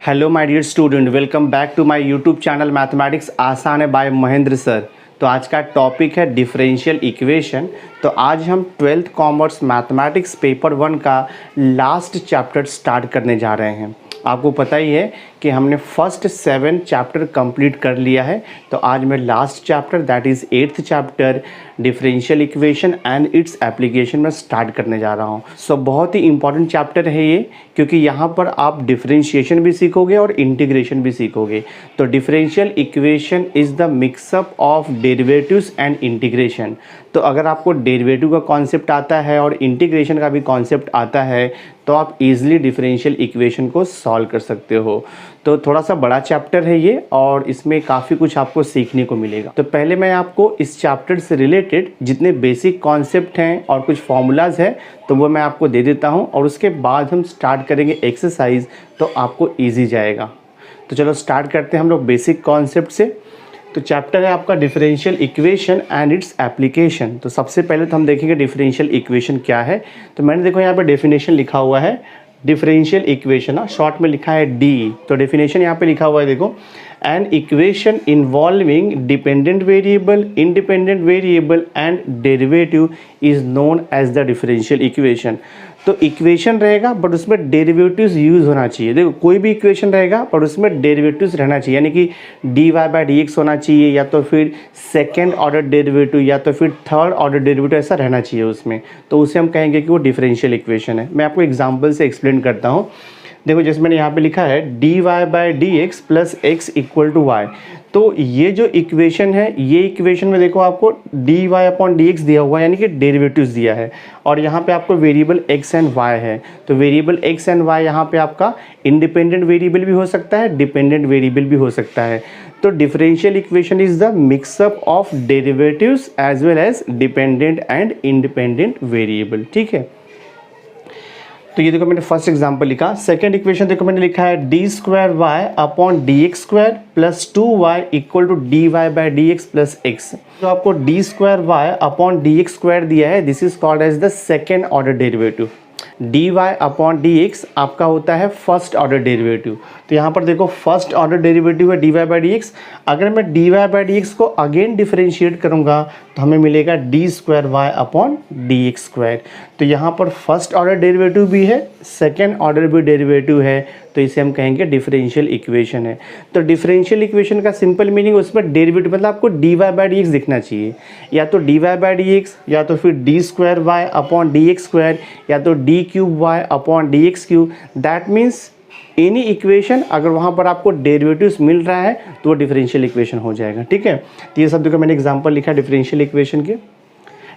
Hello my dear student, welcome back to my YouTube channel mathematics आसान है bye Mahendra sir. तो आज का टॉपिक है डिफरेंशियल इक्वेशन। तो आज हम 12th कॉमर्स मैथमेटिक्स पेपर 1 का लास्ट चैप्टर स्टार्ट करने जा रहे हैं। आपको पता ही है कि हमने फर्स्ट 7 चैप्टर कंप्लीट कर लिया है। तो आज मैं last chapter that is 8th chapter differential equation and its application में स्टार्ट करने जा रहा हूँ। सो बहुत ही इंपॉर्टेंट चैप्टर है ये, क्योंकि यहाँ पर आप डिफरेंशिएशन भी सीखोगे और इंटीग्रेशन भी सीखोगे। तो differential equation is the mix up of derivatives and integration. तो अगर आपको डेरिवेटिव का कॉन्सेप्ट आता है और इंटीग्रेशन का भी कॉन्सेप्ट आता है तो आप इजीली डिफरेंशियल इक्वेशन को सॉल्व कर सकते हो। तो थोड़ा सा बड़ा चैप्टर है ये और इसमें काफ़ी कुछ आपको सीखने को मिलेगा। तो पहले मैं आपको इस चैप्टर से रिलेटेड जितने बेसिक कॉन्सेप्ट हैं और कुछ फॉर्मूलाज है तो वो मैं आपको दे देता हूँ, और उसके बाद हम स्टार्ट करेंगे एक्सरसाइज, तो आपको ईजी जाएगा। तो चलो स्टार्ट करते हैं हम लोग बेसिक कॉन्सेप्ट से। तो चैप्टर है आपका differential equation and its application. तो सबसे पहले तो हम देखेंगे डिफरेंशियल इक्वेशन क्या है। तो मैंने देखो यहाँ पे डेफिनेशन लिखा हुआ है डिफरेंशियल इक्वेशन, शॉर्ट में लिखा है डी। तो डेफिनेशन यहाँ पे लिखा हुआ है, देखो, an equation involving dependent variable, independent variable and derivative is known as the differential equation. तो इक्वेशन रहेगा बट उसमें डेरिवेटिव्स यूज़ होना चाहिए। देखो कोई भी इक्वेशन रहेगा पर उसमें डेरिवेटिव्स रहना चाहिए, यानी कि d Y by D x होना चाहिए, या तो फिर सेकेंड ऑर्डर डेरिवेटिव या तो फिर थर्ड ऑर्डर डेरिवेटिव, ऐसा रहना चाहिए उसमें। तो उसे हम कहेंगे कि वो डिफरेंशियल इक्वेशन है। मैं आपको एग्जाम्पल से एक्सप्लेन करता हूँ। देखो जैसे मैंने यहाँ पे लिखा है D Y by D x plus x equal to y. तो ये जो इक्वेशन है, ये इक्वेशन में देखो आपको d Y upon D x दिया हुआ है, यानी कि डेरिवेटिव्स दिया है, और यहाँ पे आपको वेरिएबल एक्स एंड वाई है। तो वेरिएबल एक्स एंड वाई यहाँ पे आपका इंडिपेंडेंट वेरिएबल भी हो सकता है, डिपेंडेंट वेरिएबल भी हो सकता है। तो differential equation is the mix up of derivatives as well as dependent and independent variable. ठीक है, तो ये देखो मैंने फर्स्ट एग्जांपल लिखा। सेकंड इक्वेशन देखो मैंने लिखा है d square Y upon D x square plus 2y equal to d Y by D x plus x. तो आपको d square Y upon D x square दिया है, this is called as the second order derivative. D Y upon D x आपका होता है first order derivative. तो यहाँ पर देखो फर्स्ट ऑर्डर डेरिवेटिव है D Y by D x. अगर मैं d Y by D x को अगेन डिफरेंशिएट करूँगा तो हमें मिलेगा d square Y upon D x square. तो यहाँ पर फर्स्ट ऑर्डर डेरिवेटिव भी है, सेकेंड ऑर्डर भी डेरिवेटिव है, तो इसे हम कहेंगे डिफरेंशियल इक्वेशन है। तो डिफरेंशियल इक्वेशन का सिंपल मीनिंग उसमें डेरिवेटिव मतलब आपको d Y by D x दिखना चाहिए, या तो d Y by D x, या तो फिर d square Y upon D x square, या तो d cube y upon D x cube. That means any equation अगर वहाँ पर आपको डेरिवेटिव्स मिल रहा है तो वो डिफरेंशियल इक्वेशन हो जाएगा। ठीक है, तो ये सब देखो मैंने एग्जांपल लिखा है डिफरेंशियल इक्वेशन के।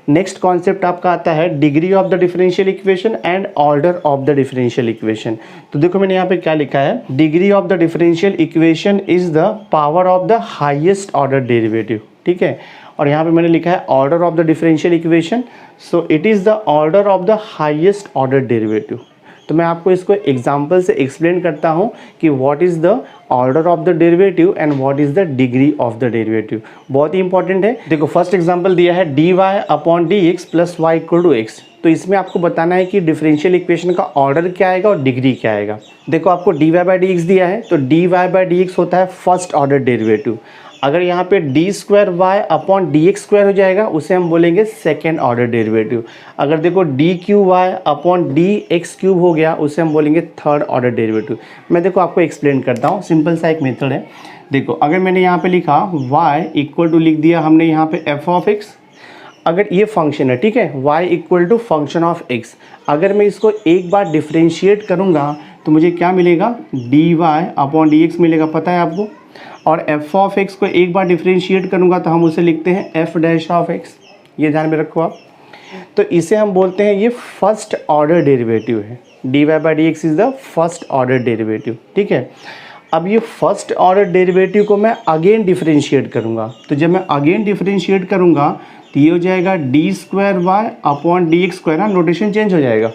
नेक्स्ट कॉन्सेप्ट आपका आता है degree of the differential equation and order of the differential equation. तो देखो मैंने यहाँ पे क्या लिखा है, degree of the differential equation is the power of the highest order derivative. ठीक है, और यहाँ पे मैंने लिखा है order of the differential equation, so it is the order of the highest order derivative. तो मैं आपको इसको एग्जाम्पल से एक्सप्लेन करता हूँ कि what is the order of the derivative and what is the degree of the derivative. बहुत ही इंपॉर्टेंट है। देखो फर्स्ट एग्जाम्पल दिया है D Y upon D x plus y equal to x. तो इसमें आपको बताना है कि डिफरेंशियल इक्वेशन का ऑर्डर क्या आएगा और डिग्री क्या आएगा। देखो आपको d Y by D x दिया है, तो d Y by D x होता है फर्स्ट ऑर्डर डेरिवेटिव। अगर यहाँ पे d square Y upon D x square हो जाएगा उसे हम बोलेंगे सेकेंड ऑर्डर डेरिवेटिव। अगर देखो d cube Y upon D x cube हो गया उसे हम बोलेंगे थर्ड ऑर्डर डेरिवेटिव। मैं देखो आपको एक्सप्लेन करता हूँ, सिंपल सा एक मेथड है। देखो अगर मैंने यहाँ पे लिखा y इक्वल टू लिख दिया हमने यहाँ पे f ऑफ x। अगर ये फंक्शन है, ठीक है, y equal to function of x, अगर मैं इसको एक बार डिफ्रेंशिएट करूँगा तो मुझे क्या मिलेगा, d Y upon D x मिलेगा, पता है आपको। और f ऑफ x को एक बार डिफ्रेंशिएट करूँगा तो हम उसे लिखते हैं f डैश ऑफ x, ये ध्यान में रखो आप। तो इसे हम बोलते हैं ये फर्स्ट ऑर्डर डेरिवेटिव है। D Y by D x is the first order derivative. ठीक है, अब ये फर्स्ट ऑर्डर डेरिवेटिव को मैं अगेन डिफरेंशिएट करूँगा, तो जब मैं अगेन डिफरेंशिएट करूँगा तो ये हो जाएगा d square Y upon D x square. Notation change हो जाएगा।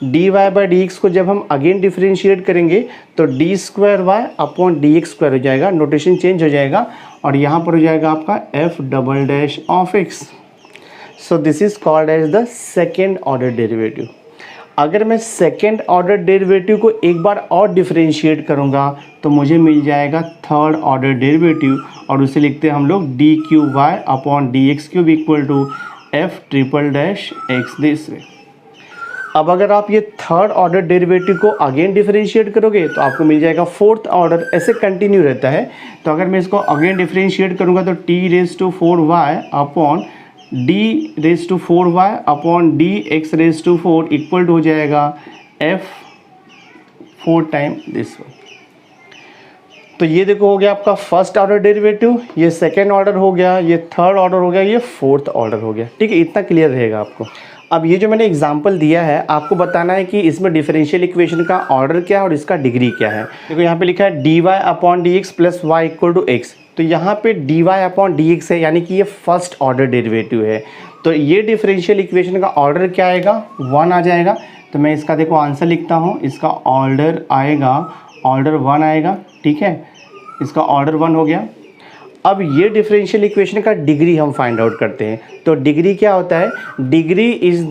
D Y by D x को जब हम अगेन डिफरेंशिएट करेंगे तो d square Y upon D x square हो जाएगा, नोटेशन चेंज हो जाएगा, और यहाँ पर हो जाएगा आपका f double dash of x. So this is called as the second order derivative. अगर मैं सेकेंड ऑर्डर डेरिवेटिव को एक बार और डिफरेंशिएट करूँगा तो मुझे मिल जाएगा थर्ड ऑर्डर डेरिवेटिव, और उसे लिखते हैं हम लोग d cube Y upon D x cube equal to f triple dash x this way. अब अगर आप ये थर्ड ऑर्डर डेरिवेटिव को अगेन डिफरेंशिएट करोगे तो आपको मिल जाएगा फोर्थ ऑर्डर, ऐसे कंटिन्यू रहता है। तो अगर मैं इसको अगेन डिफरेंशिएट करूँगा तो d raise to 4y upon d raise to 4y upon D x raise to 4 equal to हो जाएगा एफ 4 टाइम दिस वन। तो ये देखो हो गया आपका फर्स्ट ऑर्डर डेरिवेटिव, ये सेकेंड ऑर्डर हो गया, ये थर्ड ऑर्डर हो गया, ये फोर्थ ऑर्डर हो गया। ठीक है, इतना क्लियर रहेगा आपको। अब ये जो मैंने एग्जांपल दिया है आपको बताना है कि इसमें डिफरेंशियल इक्वेशन का ऑर्डर क्या है और इसका डिग्री क्या है। देखो यहाँ पे लिखा है D Y upon D x plus y equal to x. तो यहाँ पे d Y upon D x है, यानी कि ये फर्स्ट ऑर्डर डेरिवेटिव है। तो ये डिफरेंशियल इक्वेशन का ऑर्डर क्या आएगा, 1 आ जाएगा। तो मैं इसका देखो आंसर लिखता हूँ, इसका ऑर्डर आएगा, ऑर्डर 1 आएगा। ठीक है, इसका ऑर्डर 1 हो गया। अब ये डिफरेंशियल इक्वेशन का डिग्री हम फाइंड आउट करते हैं। तो डिग्री क्या होता है, degree is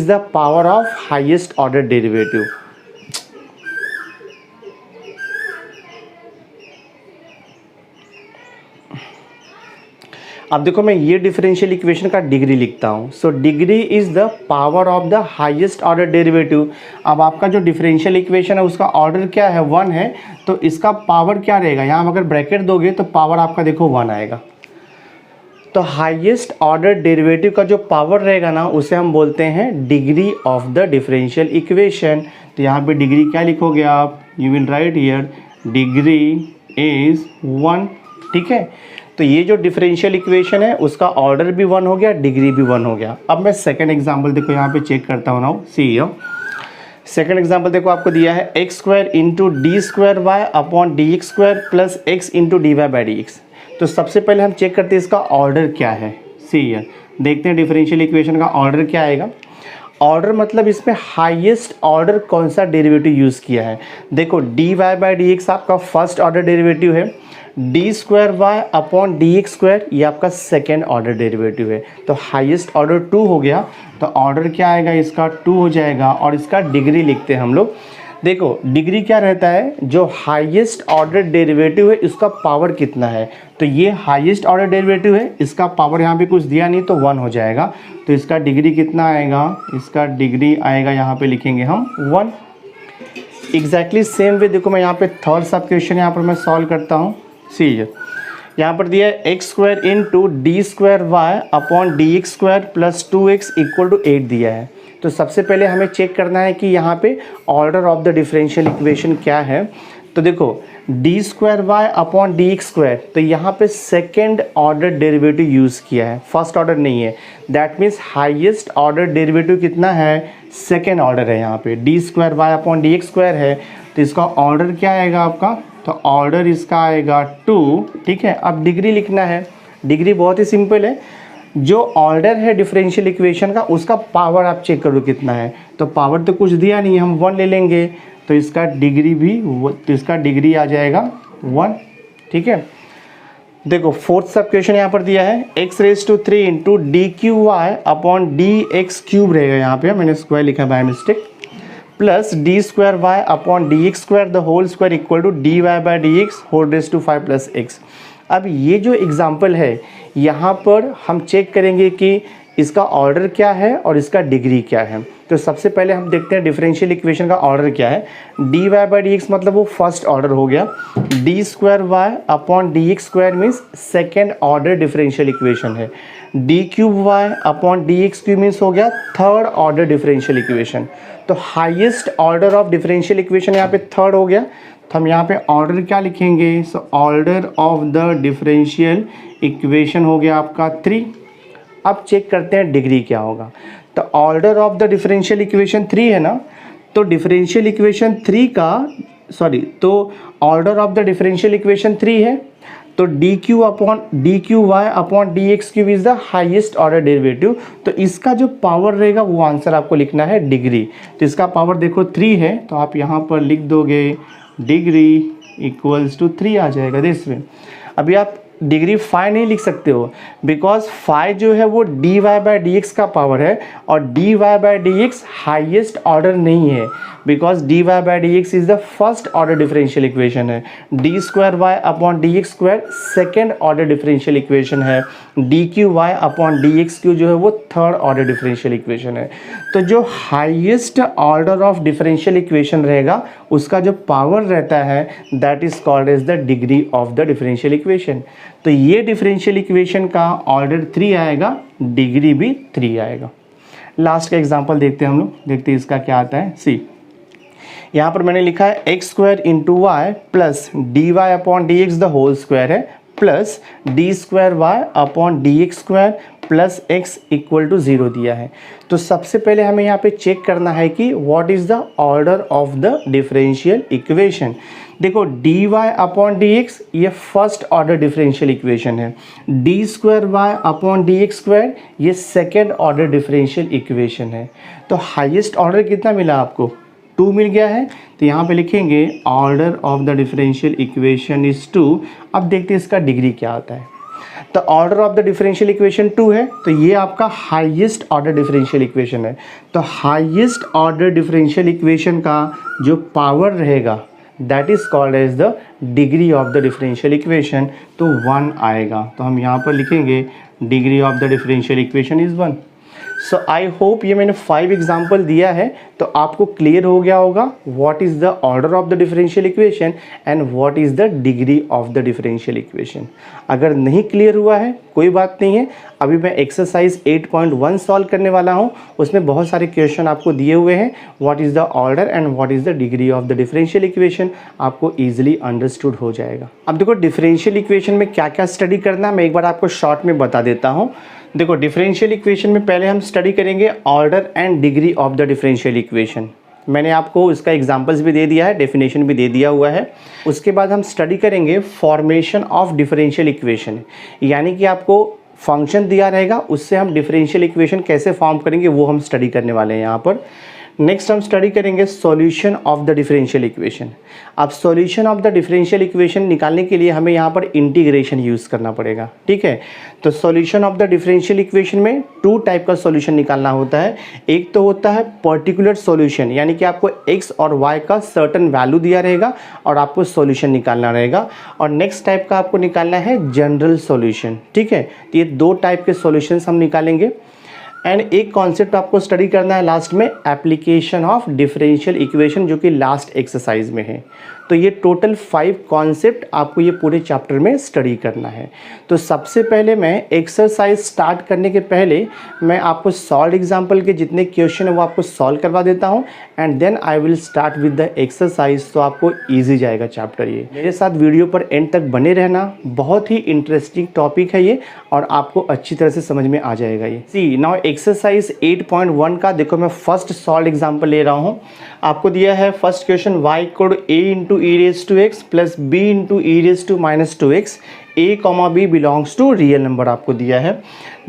the power of highest order derivative. अब देखो मैं ये डिफरेंशियल इक्वेशन का डिग्री लिखता हूँ। So degree is the power of the highest order derivative. अब आपका जो डिफरेंशियल इक्वेशन है उसका ऑर्डर क्या है, 1 है। तो इसका पावर क्या रहेगा, यहाँ अगर ब्रैकेट दोगे तो पावर आपका देखो 1 आएगा। तो हाईएस्ट ऑर्डर डेरिवेटिव का जो पावर रहेगा ना उसे हम बोलते हैं degree of the differential equation. तो यहाँ पे डिग्री क्या लिखोगे आप, you will write here degree is 1। ठीक है, तो ये जो डिफरेंशियल इक्वेशन है उसका ऑर्डर भी 1 हो गया, डिग्री भी 1 हो गया। अब मैं सेकंड एग्जांपल देखो यहाँ पे चेक करता हूँ ना, सी सेकंड एग्जांपल देखो आपको दिया है x square into d square Y upon D x square plus x into d Y by D x. तो सबसे पहले हम चेक करते हैं इसका ऑर्डर क्या है। सी देखते हैं डिफरेंशियल इक्वेशन का ऑर्डर क्या आएगा। ऑर्डर मतलब इसमें हाईएस्ट ऑर्डर कौन सा डेरिवेटिव यूज़ किया है। देखो D Y by D x आपका फर्स्ट ऑर्डर डेरिवेटिव है, d square Y upon D x square ये आपका सेकेंड ऑर्डर डेरिवेटिव है। तो हाईएस्ट ऑर्डर 2 हो गया। तो ऑर्डर क्या आएगा इसका, 2 हो जाएगा। और इसका डिग्री लिखते हैं हम लोग। देखो डिग्री क्या रहता है, जो हाईएस्ट ऑर्डर डेरिवेटिव है इसका पावर कितना है। तो ये हाईएस्ट ऑर्डर डेरिवेटिव है, इसका पावर यहाँ पे कुछ दिया नहीं तो 1 हो जाएगा। तो इसका डिग्री कितना आएगा, इसका डिग्री आएगा यहाँ पे लिखेंगे हम 1। एग्जैक्टली सेम वे देखो मैं यहाँ पे थर्ड सब क्वेश्चन यहाँ पर मैं सॉल्व करता हूँ। सी यहाँ पर दिया है x square into d square Y upon D x square plus 2x equal to 8 दिया है। तो सबसे पहले हमें चेक करना है कि यहाँ पे order of the differential equation क्या है। तो देखो d square Y upon D x square, तो यहाँ पे सेकेंड ऑर्डर डेरिवेटिव यूज़ किया है, फर्स्ट ऑर्डर नहीं है। That means highest order derivative कितना है, सेकेंड ऑर्डर है। यहाँ पे d square Y upon D x square है। तो इसका ऑर्डर क्या आएगा आपका, तो ऑर्डर इसका आएगा 2। ठीक है, अब डिग्री लिखना है। डिग्री बहुत ही सिंपल है, जो ऑर्डर है डिफरेंशियल इक्वेशन का उसका पावर आप चेक करो कितना है। तो पावर तो कुछ दिया नहीं है, हम 1 ले लेंगे। तो इसका डिग्री भी तो इसका डिग्री आ जाएगा 1। ठीक है, देखो फोर्थ सब क्वेश्चन यहाँ पर दिया है x raise to 3 into d cube Y upon D x cube रहेगा। यहाँ पे मैंने स्क्वायर लिखा by mistake, plus d square Y upon D x square the whole square equal to d Y by D x whole raise to 5 plus x. अब ये जो example है यहाँ पर हम चेक करेंगे कि इसका ऑर्डर क्या है और इसका डिग्री क्या है। तो सबसे पहले हम देखते हैं डिफरेंशियल इक्वेशन का ऑर्डर क्या है। D Y by D x मतलब वो फर्स्ट ऑर्डर हो गया, d square Y upon D x square means second order differential equation है, d cube y upon D x cube means हो गया थर्ड ऑर्डर डिफरेंशियल इक्वेशन। तो highest order of differential equation यहाँ पे third हो गया। तो हम यहाँ पे ऑर्डर क्या लिखेंगे, सो order of the differential equation हो गया आपका 3। अब चेक करते हैं डिग्री क्या होगा। तो order of the differential equation 3 है ना, तो डिफरेंशियल इक्वेशन 3 का तो order of the differential equation 3 है। तो d cube Y upon D x cube is the highest order derivative. तो इसका जो पावर रहेगा वो आंसर आपको लिखना है डिग्री। तो इसका पावर देखो 3 है, तो आप यहाँ पर लिख दोगे डिग्री इक्वल्स टू 3 आ जाएगा दिस में। अभी आप डिग्री फाई नहीं लिख सकते हो, बिकॉज फाई जो है वो dy बाई डी एक्स का पावर है और dy by D x highest order नहीं है, because dy by D x is the first order differential equation है, d square Y upon D x square second order differential equation है, D cube Y upon D x cube जो है वो third order differential equation है। तो जो highest order of differential equation रहेगा उसका जो पावर रहता है that is called as the degree of the differential equation. तो ये डिफरेंशियल इक्वेशन का ऑर्डर 3 आएगा, डिग्री भी 3 आएगा। लास्ट का एग्जांपल देखते हैं हम लोग, देखते हैं इसका क्या आता है। सी यहाँ पर मैंने लिखा है x square into y plus d Y upon D x the whole square है plus d square Y upon D x square plus x equal to 0 दिया है। तो सबसे पहले हमें यहाँ पे चेक करना है कि what is the order of the differential equation. देखो D Y upon D x ये फर्स्ट ऑर्डर डिफरेंशियल इक्वेशन है, d square Y upon D x square ये सेकेंड ऑर्डर डिफरेंशियल इक्वेशन है। तो हाइएस्ट ऑर्डर कितना मिला आपको? 2 मिल गया है। तो यहाँ पे लिखेंगे order of the differential equation is 2। अब देखते हैं इसका डिग्री क्या आता है। तो order of the differential equation 2 है, तो ये आपका हाईएस्ट ऑर्डर डिफरेंशियल इक्वेशन है। तो हाईएस्ट ऑर्डर डिफरेंशियल इक्वेशन का जो पावर रहेगा that is called as the degree of the differential equation, तो 1 आएगा। तो हम यहाँ पर लिखेंगे degree of the differential equation is 1। So I hope ये मैंने 5 एग्जाम्पल दिया है तो आपको क्लियर हो गया होगा what is the order of the differential equation and what is the degree of the differential equation. अगर नहीं क्लियर हुआ है कोई बात नहीं है, अभी मैं एक्सरसाइज 8.1 सॉल्व करने वाला हूँ, उसमें बहुत सारे क्वेश्चन आपको दिए हुए हैं। What is the order and what is the degree of the differential equation आपको ईजिली अंडरस्टूड हो जाएगा। अब देखो डिफरेंशियल इक्वेशन में क्या क्या स्टडी करना है मैं एक बार आपको शॉर्ट में बता देता हूँ। देखो डिफरेंशियल इक्वेशन में पहले हम स्टडी करेंगे order and degree of the differential equation. मैंने आपको इसका एग्जांपल्स भी दे दिया है, डेफिनेशन भी दे दिया हुआ है। उसके बाद हम स्टडी करेंगे फॉर्मेशन ऑफ डिफरेंशियल इक्वेशन, यानी कि आपको फंक्शन दिया रहेगा उससे हम डिफरेंशियल इक्वेशन कैसे फॉर्म करेंगे वो हम स्टडी करने वाले हैं यहाँ पर। नेक्स्ट हम स्टडी करेंगे solution of the differential equation. अब solution of the differential equation निकालने के लिए हमें यहाँ पर इंटीग्रेशन यूज़ करना पड़ेगा, ठीक है। तो solution of the differential equation में 2 टाइप का सॉल्यूशन निकालना होता है। एक तो होता है पर्टिकुलर सॉल्यूशन, यानी कि आपको x और y का सर्टेन वैल्यू दिया रहेगा और आपको सॉल्यूशन निकालना रहेगा। और नेक्स्ट टाइप का आपको निकालना है जनरल सॉल्यूशन, ठीक है। तो ये 2 टाइप के सॉल्यूशंस हम निकालेंगे। एंड एक कॉन्सेप्ट आपको स्टडी करना है लास्ट में, एप्लीकेशन ऑफ डिफरेंशियल इक्वेशन, जो कि लास्ट एक्सरसाइज में है। तो ये टोटल 5 कॉन्सेप्ट आपको ये पूरे चैप्टर में स्टडी करना है। तो सबसे पहले मैं एक्सरसाइज स्टार्ट करने के पहले मैं आपको सॉल्व एग्जाम्पल के जितने क्वेश्चन है वो आपको सॉल्व करवा देता हूँ and then I will start with the exercise. तो आपको ईजी जाएगा चैप्टर। ये मेरे साथ वीडियो पर एंड तक बने रहना, बहुत ही इंटरेस्टिंग टॉपिक है ये और आपको अच्छी तरह से समझ में आ जाएगा ये। सी नाउ एक्सरसाइज 8.1 का देखो मैं फर्स्ट सॉल्व एग्जाम्पल ले रहा हूँ। आपको दिया है first question y equal to a into e raise to x plus b into e raise to minus 2x, a comma b belongs to real number आपको दिया है।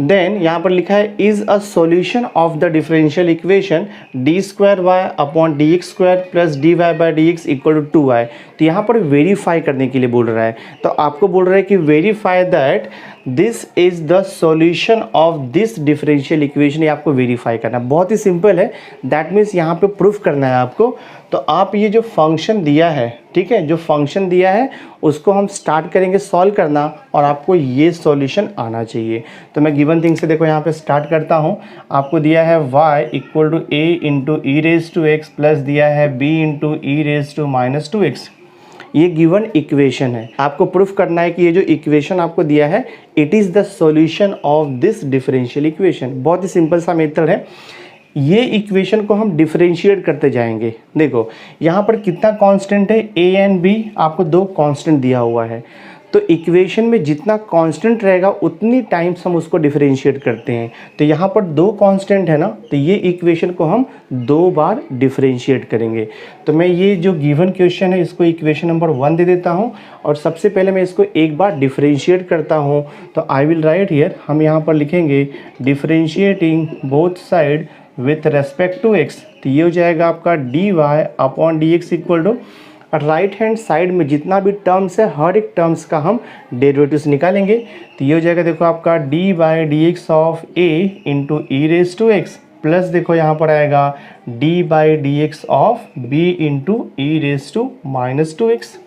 देन यहाँ पर लिखा है is a solution of the differential equation d square Y upon D x square plus d Y by D x equal to 2y। तो यहाँ पर वेरीफाई करने के लिए बोल रहा है, तो आपको बोल रहा है कि verify that this is the solution of this differential equation. ये आपको वेरीफाई करना है, बहुत ही सिंपल है। दैट मीन्स यहाँ पे प्रूफ करना है आपको। तो आप ये जो फंक्शन दिया है, ठीक है, जो फंक्शन दिया है उसको हम स्टार्ट करेंगे सॉल्व करना और आपको ये सॉल्यूशन आना चाहिए। तो मैं गिवन थिंग से देखो यहाँ पे स्टार्ट करता हूँ। आपको दिया है y equal to a into e raise to x plus दिया है b into e raise to minus 2x। ये गिवन इक्वेशन है, आपको प्रूफ करना है कि ये जो इक्वेशन आपको दिया है it is the solution of this differential equation. बहुत ही सिंपल सा मेथड है। ये इक्वेशन को हम डिफरेंशिएट करते जाएंगे। देखो यहाँ पर कितना कांस्टेंट है, a एंड b, आपको 2 कांस्टेंट दिया हुआ है। तो इक्वेशन में जितना कांस्टेंट रहेगा उतनी टाइम्स हम उसको डिफरेंशिएट करते हैं। तो यहाँ पर 2 कांस्टेंट है ना, तो ये इक्वेशन को हम 2 बार डिफरेंशिएट करेंगे। तो मैं ये जो गिवन क्वेश्चन है इसको इक्वेशन नंबर 1 दे देता हूँ और सबसे पहले मैं इसको एक बार डिफरेंशिएट करता हूँ। तो आई विल राइट हियर, हम यहाँ पर लिखेंगे differentiating both side with respect to x। तो ये हो जाएगा आपका dy upon D x equal to, right hand side में जितना भी टर्म्स है हर एक टर्म्स का हम डेरिवेटिव्स निकालेंगे। तो ये हो जाएगा देखो आपका d by D x of a into e raise to x plus देखो यहाँ पर आएगा d by D x of b into e raise to minus two x.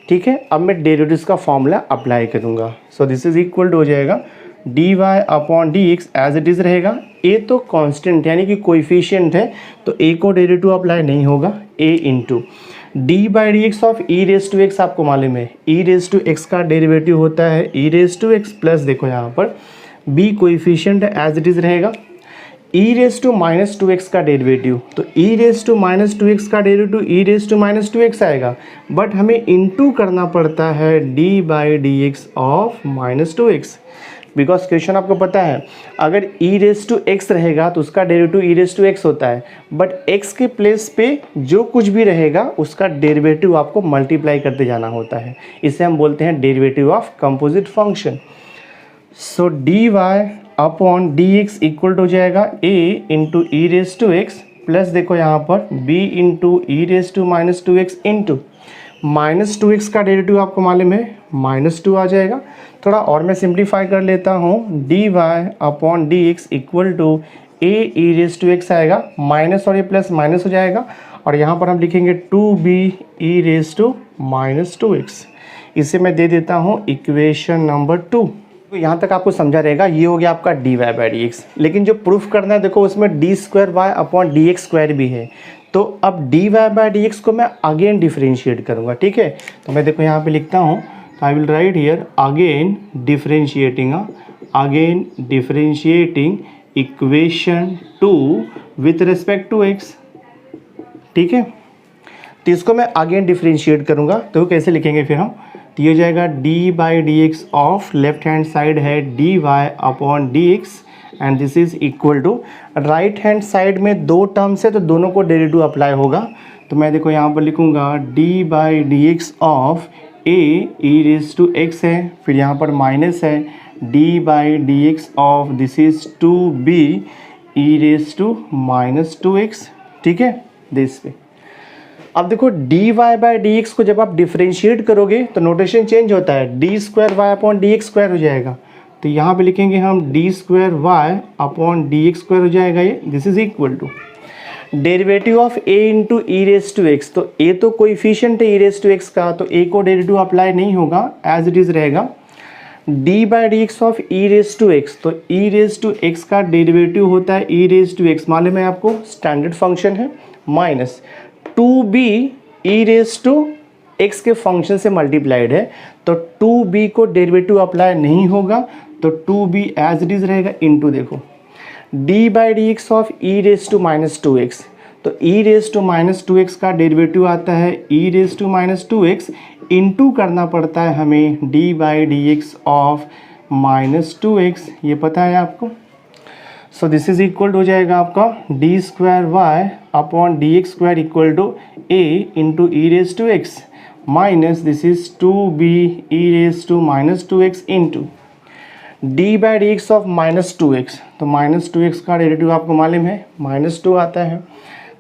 ठीक है, अब मैं डेरिवेटिव्स का फॉर्मूला अप्लाई करूँगा। So this is equal to हो जाएगा d Y upon D x as it is रहेगा। ए तो कांस्टेंट यानी कि कोएफिशिएंट है तो ए को डेरिवेटिव अप्लाई नहीं होगा, a into d by D x of e raise to x आपको मालूम है ई रेज टू एक्स का डेरिवेटिव होता है e raise to x plus देखो यहाँ पर बी कोएफिशिएंट है एज इट इज़ रहेगा e raise to minus two x का डेरिवेटिव। तो e raise to minus two x का derivative e raise to minus two x आएगा, बट हमें इनटू करना पड़ता है d by D x of minus two x, because question आपको पता है अगर ई रेज टू एक्स रहेगा तो उसका derivative e raise to x होता है, बट एक्स के प्लेस पे जो कुछ भी रहेगा उसका डेरिवेटिव आपको मल्टीप्लाई करते जाना होता है। इसे हम बोलते हैं derivative of composite function. So d Y upon D x equal to हो जाएगा a into e raise to x plus देखो यहाँ पर b into e raise to minus two x into minus two x का derivative आपको मालूम है minus to आ जाएगा। थोड़ा और मैं सिंप्लीफाई कर लेता हूँ d Y upon D x equal to a e raise to x आएगा, माइनस और ये प्लस माइनस हो जाएगा और यहाँ पर हम लिखेंगे two b e raise to minus two x. इसे मैं दे देता हूँ इक्वेशन नंबर 2। तो यहाँ तक आपको समझा रहेगा, ये हो गया आपका d Y by D x. लेकिन जो प्रूफ करना है देखो उसमें d square Y upon D x square भी है, तो अब d Y by D x को मैं अगेन डिफरेंशिएट करूँगा। ठीक है, तो मैं देखो यहाँ पे लिखता हूँ, I will write here again differentiating equation 2 with respect to x. ठीक है, तो इसको मैं अगेन डिफरेंशिएट करूँगा, तो कैसे लिखेंगे फिर हम, तो ये हो जाएगा d by D x of left hand side है D Y upon D x and this is equal to right hand side में दो टर्म्स है तो दोनों को डेरिवेटिव अप्लाई होगा। तो मैं देखो यहाँ पर लिखूँगा d by D x of a e raise to x है, फिर यहाँ पर माइनस है d by D x of this is two b e raise to minus two x. ठीक है, दिस पे अब देखो D Y by D x को जब आप डिफरेंशिएट करोगे तो नोटेशन चेंज होता है, d square Y upon D x square हो जाएगा। तो यहाँ पे लिखेंगे हम d square Y upon D x square हो जाएगा ये, this is equal to derivative of a into e raise to x. तो ए तो कोएफिशिएंट है ई रेज टू एक्स का, तो ए को डेरिवेटिव अप्लाई नहीं होगा, एज इट इज रहेगा d by D x of e raise to x. तो ई रेज टू एक्स का डेरिवेटिव होता है ई रेज टू एक्स, मालूम है आपको स्टैंडर्ड फंक्शन है, minus two b e raise to x के फंक्शन से मल्टीप्लाइड है, तो टू बी को डेरिवेटिव अप्लाई नहीं होगा, तो two b as it is रहेगा इंटू देखो d by D x of e raise to minus two x. तो e raise to minus two x का डेरिवेटिव आता है e raise to minus two x, into करना पड़ता है हमें d by D x of minus two x, ये पता है आपको। सो दिस इज इक्वल हो जाएगा आपका d square Y upon D x square equal to a into e raise to x minus this is two b e raise to minus two x into d by D x of minus two x. तो minus two x का derivative आपको मालूम है minus to आता है,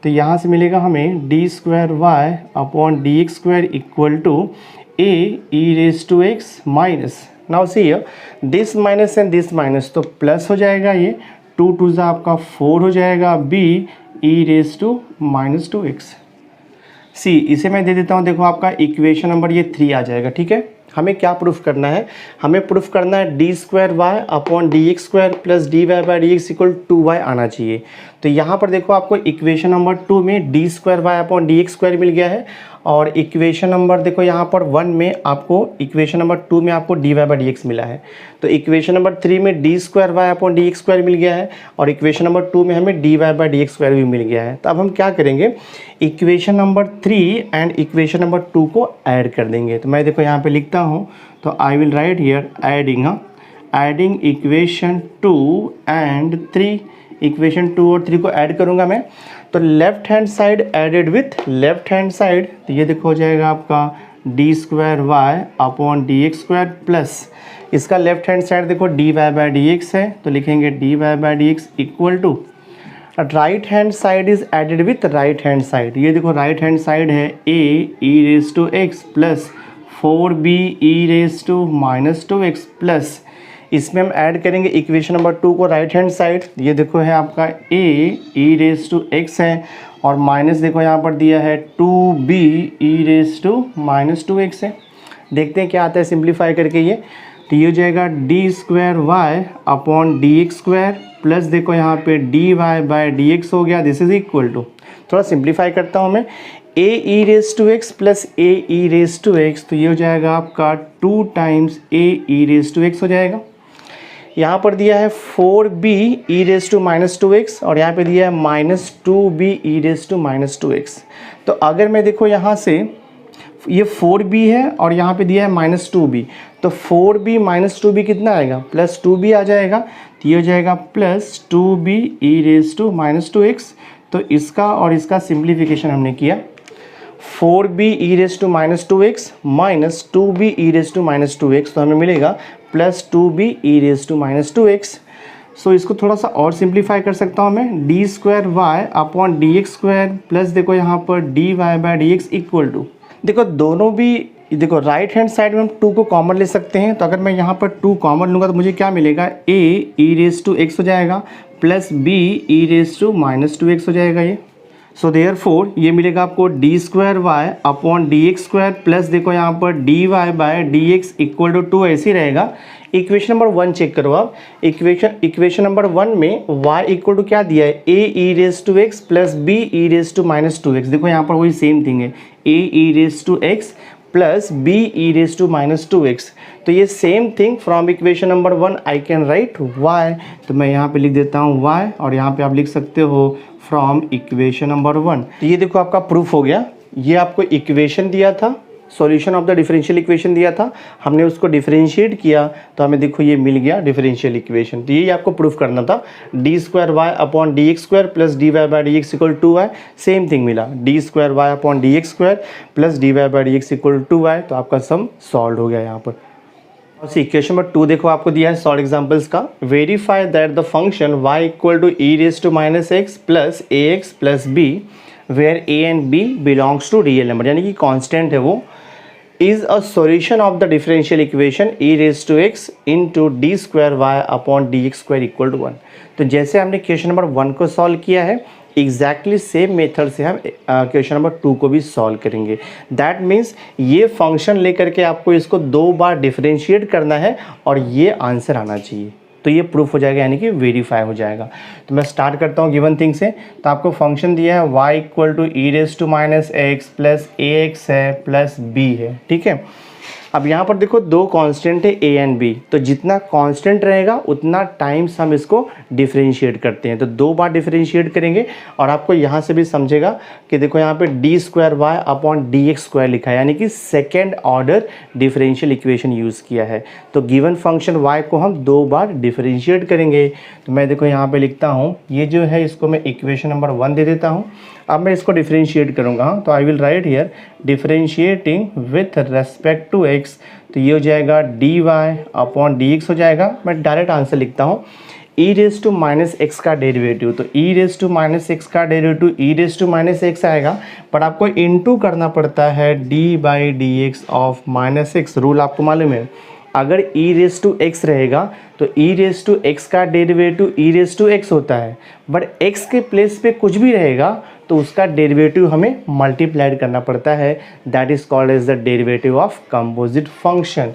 तो यहाँ से मिलेगा हमें d square Y upon D x square equal to a e raise to x minus, now see this minus and this minus, तो प्लस हो जाएगा ये, टू टू ज़ा आपका 4 हो जाएगा b e raise to minus two x. See इसे मैं दे देता हूँ, देखो आपका इक्वेशन नंबर ये 3 आ जाएगा। ठीक है, हमें क्या प्रूफ करना है, हमें प्रूफ करना है d square Y upon D x square plus d Y by D x equal 2y आना चाहिए। तो यहाँ पर देखो आपको इक्वेशन नंबर 2 में d square Y upon D x square मिल गया है, और इक्वेशन नंबर देखो यहाँ पर 1 में आपको इक्वेशन नंबर 2 में आपको d Y by D x मिला है। तो इक्वेशन नंबर 3 में d square Y upon D x square मिल गया है, और इक्वेशन नंबर 2 में हमें d Y by D x square भी मिल गया है। तो अब हम क्या करेंगे, equation number 3 and equation number 2 को ऐड कर देंगे। तो मैं देखो यहाँ पे लिखता हूँ, तो I will write here adding equation 2 and 3, equation 2 और 3 को ऐड करूँगा मैं। तो left hand side added with left hand side, तो ये देखो हो जाएगा आपका d square Y upon D x square plus इसका लेफ्ट हैंड साइड देखो D Y by D x है, तो लिखेंगे d Y by D x equal to right hand side is added with right hand side. ये देखो right hand side है a e⁻x plus 4b e⁻−2x plus, इसमें हम add करेंगे equation number 2 को राइट हैंड साइड। ये देखो है आपका a e⁻x है और माइनस देखो यहाँ पर दिया है 2b e⁻−2x है। देखते हैं क्या आता है सिंप्लीफाई करके ये। तो ये हो जाएगा d²y/dx² प्लस देखो यहाँ पे dy/dx हो गया, दिस इज इक्वल टू, थोड़ा सिंप्लीफाई करता हूँ मैं, a e⁻x plus a e⁻x, तो ये हो जाएगा आपका 2 टाइम्स a e⁻x हो जाएगा। यहाँ पर दिया है 4b e⁻−2x और यहाँ पे दिया है -2b e⁻−2x। तो अगर मैं देखो यहाँ से ये 4b है और यहाँ पे दिया है -2b, तो 4b -2b कितना आएगा, +2b आ जाएगा। तो ये हो जाएगा +2b e⁻−2x। तो इसका और इसका सिंप्लीफिकेशन हमने किया, 4b e⁻−2x minus 2b e⁻−2x, तो हमें मिलेगा +2b e⁻−2x। सो इसको थोड़ा सा और सिंप्लीफाई कर सकता हूँ मैं, d²y/dx² प्लस देखो यहाँ पर dy/dx इक्वल टू, देखो दोनों भी, देखो राइट हैंड साइड में हम 2 को कॉमन ले सकते हैं। तो अगर मैं यहाँ पर 2 कॉमन लूँगा तो मुझे क्या मिलेगा, a e⁻x हो जाएगा प्लस b e⁻−2x हो जाएगा ये। सो देयरफॉर ये मिलेगा आपको d²y/dx² प्लस देखो यहाँ पर dy/dx इक्वल टू 2 ऐसे ही रहेगा। इक्वेशन नंबर 1 चेक करो आप, इक्वेशन नंबर 1 में y इक्वल टू क्या दिया है, a e⁻x plus b e⁻−2x। देखो यहाँ पर वही सेम थिंग है, a e⁻x plus b e⁻−2x। तो ये same thing from equation number 1 I can write y। तो मैं यहाँ पे लिख देता हूँ y और यहाँ पे आप लिख सकते हो फ्रॉम इक्वेशन नंबर 1। तो ये देखो आपका प्रूफ हो गया। ये आपको इक्वेशन दिया था, solution of the differential equation दिया था, हमने उसको डिफरेंशिएट किया तो हमें देखो ये मिल गया डिफरेंशियल इक्वेशन। तो यही आपको प्रूफ करना था, d²y/dx² plus dy/dx equal 2y, same thing मिला, d²y/dx² plus dy/dx equal 2y। तो आपका सम सॉल्व हो गया यहाँ पर। इक्वेशन नंबर 2 देखो आपको दिया है सॉल्व एग्जांपल्स का, verify that the function y equal to e⁻x plus ax plus b where a and b belongs to real number, यानी कि कांस्टेंट है वो, is a solution of the differential equation e⁻x into d²y/dx² equal to 1। तो जैसे हमने question number 1 को solve किया है, एग्जैक्टली सेम मेथड से हम क्वेश्चन नंबर 2 को भी सॉल्व करेंगे। दैट मीन्स ये फंक्शन लेकर के आपको इसको 2 बार डिफरेंशिएट करना है और ये आंसर आना चाहिए, तो ये प्रूफ हो जाएगा, यानी कि वेरीफाई हो जाएगा। तो मैं स्टार्ट करता हूँ गिवन थिंग से। तो आपको फंक्शन दिया है y equal to e⁻x plus ax है प्लस b है, ठीक है। अब यहाँ पर देखो 2 कांस्टेंट है a एंड b, तो जितना कांस्टेंट रहेगा उतना टाइम्स हम इसको डिफरेंशिएट करते हैं। तो 2 बार डिफरेंशिएट करेंगे और आपको यहाँ से भी समझेगा कि देखो यहाँ पे d²y/dx² लिखा है, यानी कि second order differential equation use किया है। तो गिवन फंक्शन y को हम 2 बार डिफरेंशिएट करेंगे। तो मैं देखो यहाँ पे लिखता हूँ, ये जो है इसको मैं इक्वेशन नंबर 1 दे देता हूँ। अब मैं इसको डिफरेंशिएट करूँगा, तो I will write here differentiating with respect to x। तो ये हो जाएगा dy/dx हो जाएगा। मैं डायरेक्ट आंसर लिखता हूँ, e⁻x का डेरिवेटिव, तो e⁻x का डेरिवेटिव e⁻x आएगा, पर आपको इनटू करना पड़ता है d/dx ऑफ -x। रूल आपको मालूम है, अगर e⁻x रहेगा तो e⁻x का डेरिवेटिव e⁻x होता है, बट x के प्लेस पे कुछ भी रहेगा तो उसका डेरिवेटिव हमें मल्टीप्लाइड करना पड़ता है। That is called as the derivative of composite function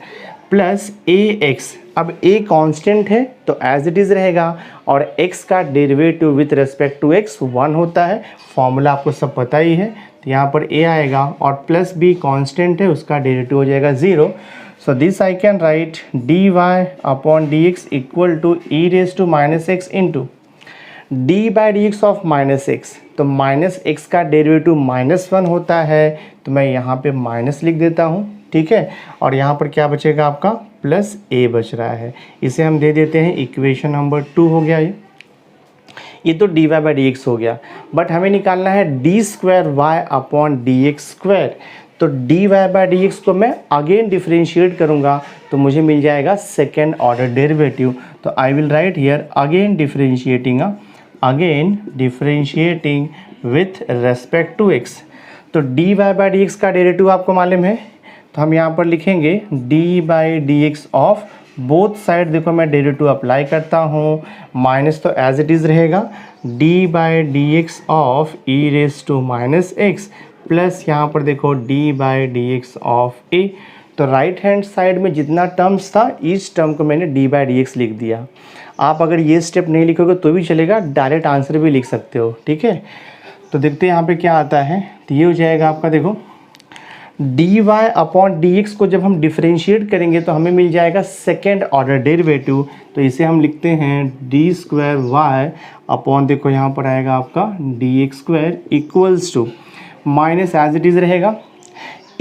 plus ax। अब a कांस्टेंट है तो एज इट इज़ रहेगा और x का derivative with respect to x 1 होता है, फॉर्मूला आपको सब पता ही है। तो यहाँ पर a आएगा और प्लस b कांस्टेंट है, उसका डेरिवेटिव हो जाएगा 0। So this I can write dy/dx equal to e⁻x into d/dx of -x। तो -x का डेरिवेटिव -1 होता है, तो मैं यहाँ पे माइनस लिख देता हूँ, ठीक है। और यहाँ पर क्या बचेगा आपका, प्लस a बच रहा है, इसे हम दे देते हैं इक्वेशन नंबर 2 हो गया ये तो dy/dx हो गया। बट हमें निकालना है d²y/dx²। तो dy/dx को मैं अगेन डिफरेंशिएट करूँगा तो मुझे मिल जाएगा सेकेंड ऑर्डर डेरिवेटिव। तो I will write here again differentiating again differentiating with respect to x। तो dy बाई डी एक्स का डेरिवेटिव आपको मालूम है, तो हम यहाँ पर लिखेंगे d by D x of both side. देखो मैं डेरिवेटिव अप्लाई करता हूँ, माइनस तो एज इट इज़ रहेगा, d by D x of e raise to minus x plus यहाँ पर देखो d by D x of ए। तो राइट हैंड साइड में जितना टर्म्स था इस टर्म को मैंने डी बाई डी एक्स लिख दिया। आप अगर ये स्टेप नहीं लिखोगे तो भी चलेगा, डायरेक्ट आंसर भी लिख सकते हो, ठीक है। तो देखते हैं यहाँ पे क्या आता है। तो ये हो जाएगा आपका, देखो D Y upon D x को जब हम डिफ्रेंशिएट करेंगे तो हमें मिल जाएगा सेकेंड ऑर्डर डेरिवेटिव। तो इसे हम लिखते हैं डी स्क्वायर वाई अपॉन, देखो यहाँ पर आएगा आपका d x square equals to minus as it is रहेगा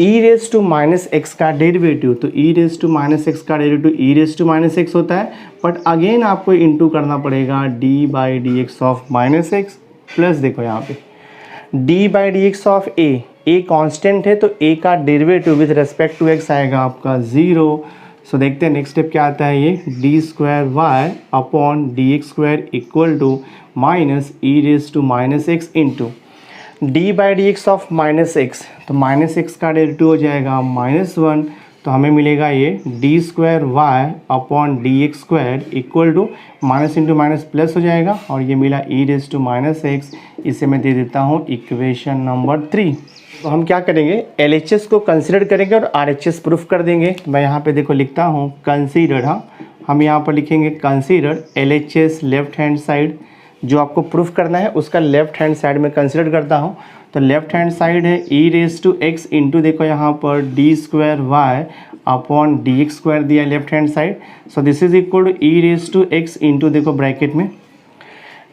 e raise to minus x का डेरिवेटिव। तो e raise to minus x का derivative e raise to minus x होता है, बट अगेन आपको इंटू करना पड़ेगा d by D x of minus x plus, देखो यहाँ पे d by D x of a constant है तो ए का derivative with respect to x आएगा आपका 0। सो देखते हैं नेक्स्ट स्टेप क्या आता है। ये d square Y upon D x square equal to minus e raise to minus x into d by D x of minus x. तो माइनस एक्स का डेरिवेटिव हो जाएगा -1, तो हमें मिलेगा ये d square Y upon D x square equal to minus into minus plus हो जाएगा, और ये मिला e raise to minus x. इसे मैं दे देता हूँ इक्वेशन नंबर 3। तो हम क्या करेंगे, LHS को कंसिडर करेंगे और RHS प्रूफ कर देंगे। तो मैं यहाँ पे देखो लिखता हूँ कंसीडर, हाँ हम यहाँ पर लिखेंगे consider LHS left hand side, जो आपको प्रूफ करना है उसका लेफ्ट हैंड साइड में कंसिडर करता हूँ। तो लेफ्ट हैंड साइड है e raise to x into, देखो यहाँ पर d square Y upon D x square दिया left hand side. So this is equal to e raise to x into, देखो ब्रैकेट में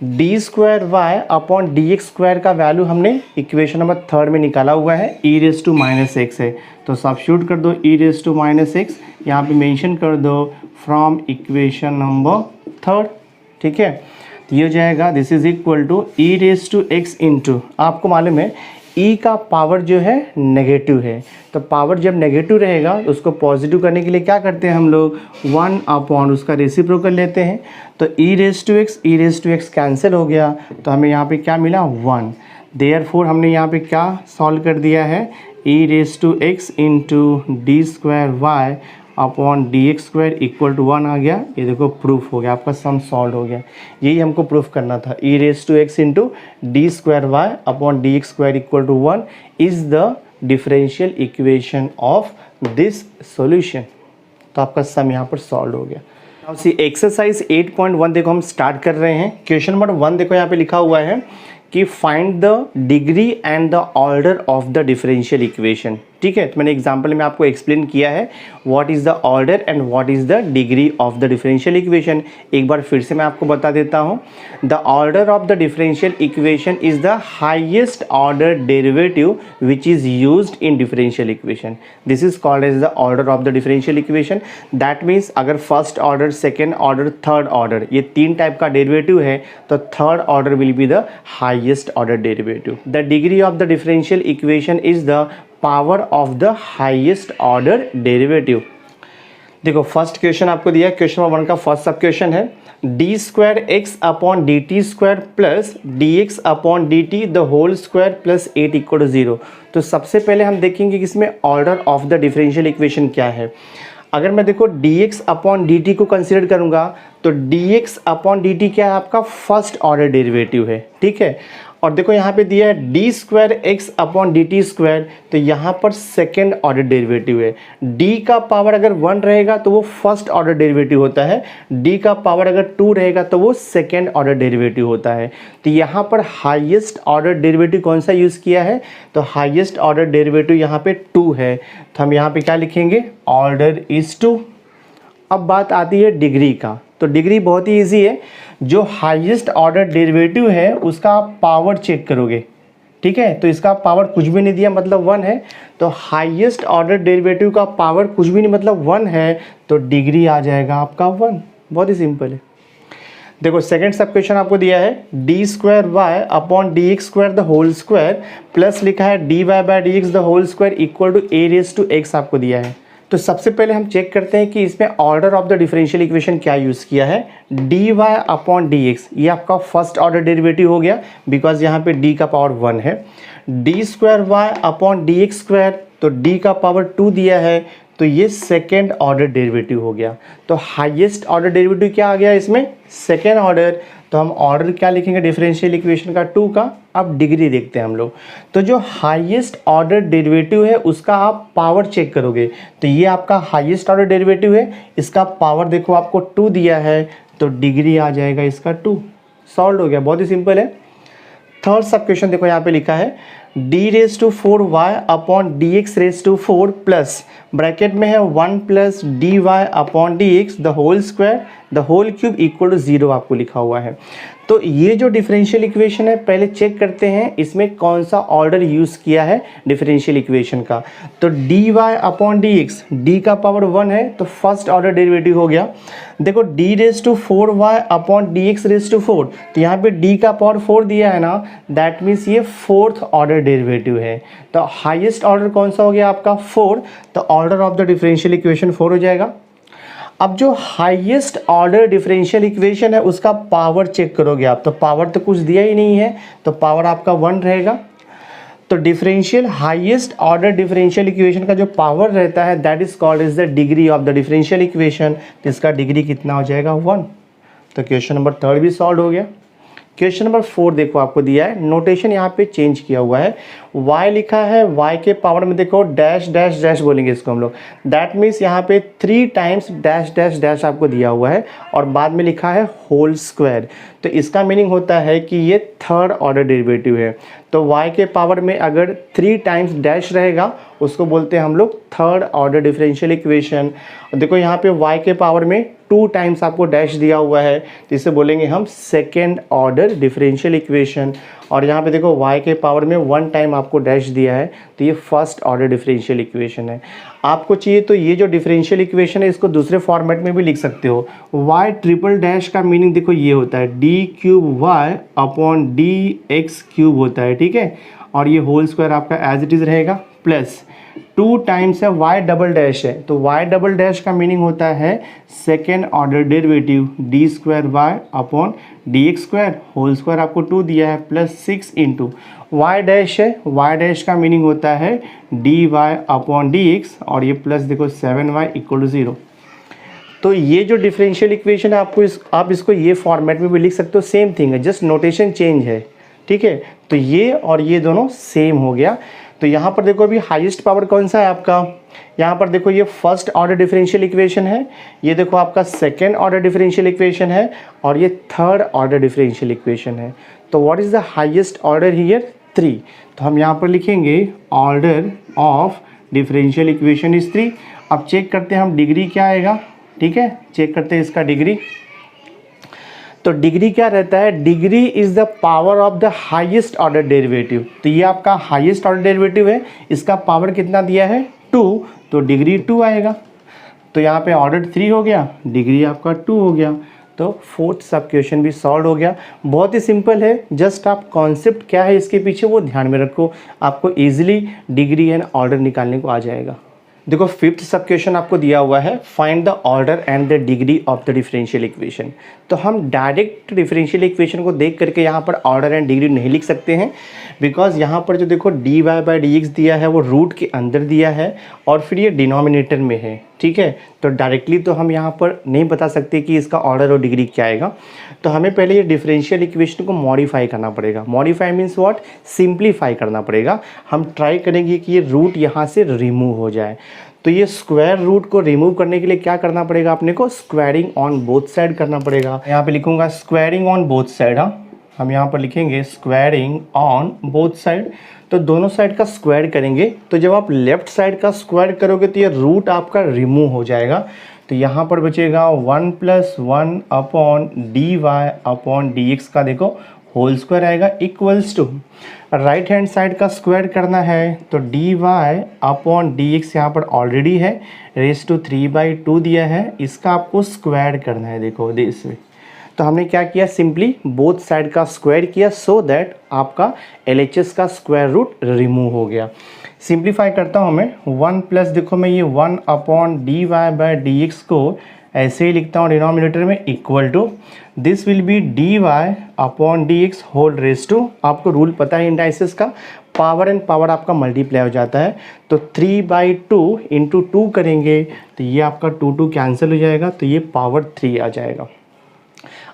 d square Y upon D x square का value हमने equation number 3 में निकाला हुआ है, e raise to minus x है। तो सब्स्टिट्यूट कर दो ई रेस टू माइनस एक्स, यहाँ पे मेंशन कर दो फ्रॉम इक्वेशन नंबर 3, ठीक है। तो ये हो जाएगा this is equal to e raise to x into, आपको मालूम है ई का पावर जो है नेगेटिव है, तो पावर जब नेगेटिव रहेगा उसको पॉजिटिव करने के लिए क्या करते हैं हम लोग, 1 अपॉन उसका रेसिप्रोकल लेते हैं। तो e raise to x cancel हो गया, तो हमें यहाँ पे क्या मिला 1। देयरफॉर हमने यहाँ पे क्या सॉल्व कर दिया है, e raise to x into d square Y upon D x square equal to 1 आ गया। ये देखो प्रूफ हो गया, आपका सम सॉल्व हो गया। यही हमको प्रूफ करना था, e raise to x into d square Y upon D x square equal to 1 is the differential equation of this solution. तो आपका सम यहाँ पर सॉल्व हो गया। अब सी एक्सरसाइज 8.1 देखो हम स्टार्ट कर रहे हैं। क्वेश्चन नंबर 1 देखो यहाँ पे लिखा हुआ है कि find the degree and the order of the differential equation, ठीक है। तो मैंने एग्जांपल में आपको एक्सप्लेन किया है what is the order and what is the degree of the differential equation. एक बार फिर से मैं आपको बता देता हूँ, the order of the differential equation is the highest order derivative which is used in differential equation. This is called as the order of the differential equation. That means अगर first order, second order, third order ये 3 type का derivative है, तो third order will be the highest order derivative. The degree of the differential equation is the power of the highest order derivative. देखो first question आपको दिया है, question number 1 का first sub question है d square x upon d t square plus d x upon d t the whole square plus 8 equal to 0। तो सबसे पहले हम देखेंगे कि इसमें order of the differential equation क्या है। अगर मैं देखो dx अपॉन dt को कंसिडर करूंगा तो dx अपॉन dt क्या है, आपका फर्स्ट ऑर्डर डेरिवेटिव है, ठीक है। और देखो यहाँ पे दिया है d square x upon d t square, तो यहाँ पर सेकेंड ऑर्डर डेरिवेटिव है। d का पावर अगर 1 रहेगा तो वो फर्स्ट ऑर्डर डेरिवेटिव होता है, d का पावर अगर 2 रहेगा तो वो सेकेंड ऑर्डर डेरिवेटिव होता है। तो यहाँ पर हाईएस्ट ऑर्डर डेरिवेटिव कौन सा यूज़ किया है, तो हाईएस्ट ऑर्डर डेरिवेटिव यहाँ पे 2 है। तो हम यहाँ पे क्या लिखेंगे, ऑर्डर इज 2। अब बात आती है डिग्री का, तो डिग्री बहुत ही ईजी है। जो हाईएस्ट ऑर्डर डेरिवेटिव है उसका आप पावर चेक करोगे, ठीक है। तो इसका पावर कुछ भी नहीं दिया मतलब 1 है, तो हाईएस्ट ऑर्डर डेरिवेटिव का पावर कुछ भी नहीं मतलब 1 है, तो डिग्री आ जाएगा आपका 1। बहुत ही सिंपल है। देखो सेकंड सब क्वेश्चन आपको दिया है d square Y upon D x square the whole square plus लिखा है D Y by D x the whole square equal to e raise to x आपको दिया है। तो सबसे पहले हम चेक करते हैं कि इसमें order of the differential equation क्या यूज़ किया है, dy अपॉन dx, ये आपका फर्स्ट ऑर्डर डेरिवेटिव हो गया बिकॉज यहाँ पे d का पावर 1 है। D square Y upon D x square, तो d का पावर 2 दिया है, तो ये सेकेंड ऑर्डर डेरिवेटिव हो गया। तो हाईएस्ट ऑर्डर डेरिवेटिव क्या आ गया इसमें, सेकेंड ऑर्डर। तो हम ऑर्डर क्या लिखेंगे डिफरेंशियल इक्वेशन का 2 का। अब डिग्री देखते हैं हम लोग। तो जो हाईएस्ट ऑर्डर डेरिवेटिव है उसका आप पावर चेक करोगे, तो ये आपका हाईएस्ट ऑर्डर डेरिवेटिव है, इसका पावर देखो आपको 2 दिया है, तो डिग्री आ जाएगा इसका 2। सॉल्व हो गया, बहुत ही सिंपल है। थर्ड सब क्वेश्चन देखो यहाँ पे लिखा है d⁴y upon dx⁴ plus bracket में है 1 plus dy upon dx the whole square the whole cube equal to 0 आपको लिखा हुआ है। तो ये जो डिफरेंशियल इक्वेशन है पहले चेक करते हैं इसमें कौन सा ऑर्डर यूज़ किया है डिफरेंशियल इक्वेशन का। तो dy अपॉन dx, d का पावर 1 है तो फर्स्ट ऑर्डर डेरिवेटिव हो गया। देखो d⁴y अपॉन dx⁴, तो यहाँ पे d का पावर 4 दिया है ना, दैट मीन्स ये फोर्थ ऑर्डर डेरिवेटिव है। तो हाईएस्ट ऑर्डर कौन सा हो गया आपका 4, तो order of the differential equation 4 हो जाएगा। अब जो हाईएस्ट ऑर्डर डिफरेंशियल इक्वेशन है उसका पावर चेक करोगे आप, तो पावर तो कुछ दिया ही नहीं है, तो पावर आपका 1 रहेगा। तो differential highest order differential equation का जो पावर रहता है that is called is the degree of the differential equation. इसका डिग्री कितना हो जाएगा 1। तो क्वेश्चन नंबर 3 भी सॉल्व हो गया। क्वेश्चन नंबर 4 देखो आपको दिया है, नोटेशन यहाँ पे चेंज किया हुआ है, y लिखा है, y के पावर में देखो डैश डैश डैश बोलेंगे इसको हम लोग, दैट मीन्स यहाँ पे 3 टाइम्स डैश डैश डैश आपको दिया हुआ है और बाद में लिखा है होल स्क्वायर। तो इसका मीनिंग होता है कि ये थर्ड ऑर्डर डेरिवेटिव है। तो y के पावर में अगर 3 टाइम्स डैश रहेगा उसको बोलते हैं हम लोग थर्ड ऑर्डर डिफरेंशियल इक्वेशन। देखो यहाँ पे y के पावर में 2 टाइम्स आपको डैश दिया हुआ है, तो इसे बोलेंगे हम सेकेंड ऑर्डर डिफरेंशियल इक्वेशन। और यहाँ पे देखो y के पावर में 1 टाइम आपको डैश दिया है, तो ये फर्स्ट ऑर्डर डिफरेंशियल इक्वेशन है। आपको चाहिए तो ये जो डिफरेंशियल इक्वेशन है इसको दूसरे फॉर्मेट में भी लिख सकते हो। y ट्रिपल डैश का मीनिंग देखो ये होता है d³ y अपॉन dx³ होता है, ठीक है। और ये होल स्क्वायर आपका एज इट इज़ रहेगा, प्लस 2 टाइम्स है y डबल डैश है, तो y डबल डैश का मीनिंग होता है second order derivative d² y upon dx² whole square आपको 2 दिया है, प्लस 6 इंटू y डैश है, y डैश का मीनिंग होता है dy अपॉन dx और ये प्लस देखो 7y इक्वल टू 0। तो ये जो डिफरेंशियल इक्वेशन है आप इसको ये फॉर्मेट में भी लिख सकते हो, सेम थिंग है, जस्ट नोटेशन चेंज है, ठीक है। तो ये और ये दोनों सेम हो गया। तो यहाँ पर देखो अभी हाईएस्ट पावर कौन सा है आपका, यहाँ पर देखो ये फर्स्ट ऑर्डर डिफरेंशियल इक्वेशन है, ये देखो आपका सेकेंड ऑर्डर डिफरेंशियल इक्वेशन है और ये थर्ड ऑर्डर डिफरेंशियल इक्वेशन है। तो what is the highest order here 3। तो हम यहाँ पर लिखेंगे order of differential equation is 3। अब चेक करते हैं हम डिग्री क्या आएगा, ठीक है, चेक करते हैं इसका डिग्री। तो डिग्री क्या रहता है, degree is the power of the highest order derivative. तो ये आपका हाईएस्ट ऑर्डर डेरिवेटिव है, इसका पावर कितना दिया है 2, तो डिग्री 2 आएगा। तो यहाँ पे ऑर्डर 3 हो गया, डिग्री आपका 2 हो गया। तो फोर्थ सब क्वेश्चन भी सॉल्व हो गया। बहुत ही सिंपल है, जस्ट आप कॉन्सेप्ट क्या है इसके पीछे वो ध्यान में रखो, आपको ईजिली डिग्री एंड ऑर्डर निकालने को आ जाएगा। देखो फिफ्थ सब क्वेश्चन आपको दिया हुआ है, find the order and the degree of the differential equation. तो हम डायरेक्ट डिफरेंशियल इक्वेशन को देख करके यहाँ पर ऑर्डर एंड डिग्री नहीं लिख सकते हैं, बिकॉज यहाँ पर जो देखो dy/dx दिया है वो रूट के अंदर दिया है और फिर ये डिनोमिनेटर में है, ठीक है। तो डायरेक्टली तो हम यहाँ पर नहीं बता सकते कि इसका ऑर्डर और डिग्री क्या आएगा। तो हमें पहले ये डिफरेंशियल इक्वेशन को मॉडिफाई करना पड़ेगा। मॉडिफाई मीन्स व्हाट, सिंप्लीफाई करना पड़ेगा। हम ट्राई करेंगे कि ये रूट यहाँ से रिमूव हो जाए। तो ये स्क्वायर रूट को रिमूव करने के लिए क्या करना पड़ेगा अपने को, स्क्वायरिंग ऑन बोथ साइड करना पड़ेगा। यहाँ पे लिखूंगा स्क्वायरिंग ऑन बोथ साइड, हाँ हम यहाँ पर लिखेंगे स्क्वायरिंग ऑन बोथ साइड। तो दोनों साइड का स्क्वायर करेंगे, तो जब आप लेफ्ट साइड का स्क्वायर करोगे तो ये रूट आपका रिमूव हो जाएगा। तो यहाँ पर बचेगा 1 + 1 अपॉन dy अपॉन dx का देखो होल स्क्वायर आएगा, equals to right hand side का स्क्वायर करना है, तो dy अपॉन dx यहाँ पर ऑलरेडी है, रेज़ टू 3/2 दिया है, इसका आपको स्क्वायर करना है। देखो दिस वे, तो हमने क्या किया, सिंपली बोथ साइड का स्क्वायर किया, सो दैट आपका LHS का स्क्वायर रूट रिमूव हो गया। सिंप्लीफाई करता हूँ मैं, 1 प्लस देखो मैं ये 1 upon d Y by D x को ऐसे ही लिखता हूँ डिनोमिनेटर में, equal to this will be d Y upon D x whole raise to, आपको रूल पता है इंडाइसिस का, पावर एंड पावर आपका मल्टीप्लाई हो जाता है, तो 3/2 इंटू 2 करेंगे तो ये आपका 2 कैंसिल हो जाएगा, तो ये पावर 3 आ जाएगा।